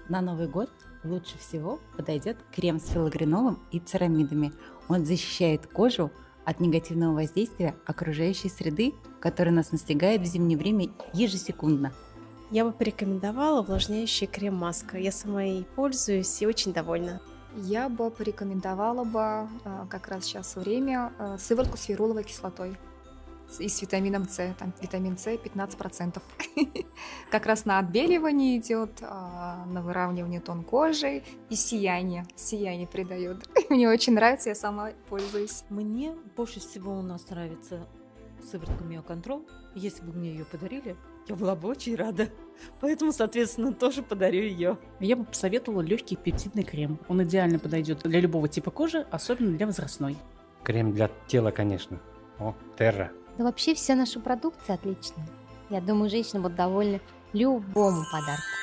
На Новый год лучше всего подойдет крем с филогренолом и церамидами. Он защищает кожу от негативного воздействия окружающей среды, которая нас настигает в зимнее время ежесекундно. Я бы порекомендовала увлажняющий крем-маска. Я сама ей пользуюсь и очень довольна. Я бы порекомендовала бы как раз сейчас время сыворотку с фиолетовой кислотой и с витамином С. Там витамин С 15%. Как раз на отбеливание идет, на выравнивание тон кожи и сияние. Сияние придает. Мне очень нравится, я сама пользуюсь. Мне больше всего у нас нравится сыворотка Миоконтрол. Если бы мне ее подарили, я была бы очень рада. Поэтому, соответственно, тоже подарю ее. Я бы посоветовала легкий пептидный крем. Он идеально подойдет для любого типа кожи, особенно для возрастной. Крем для тела, конечно. О, Терра. Да вообще вся наша продукция отличная. Я думаю, женщины будут довольны любому подарку.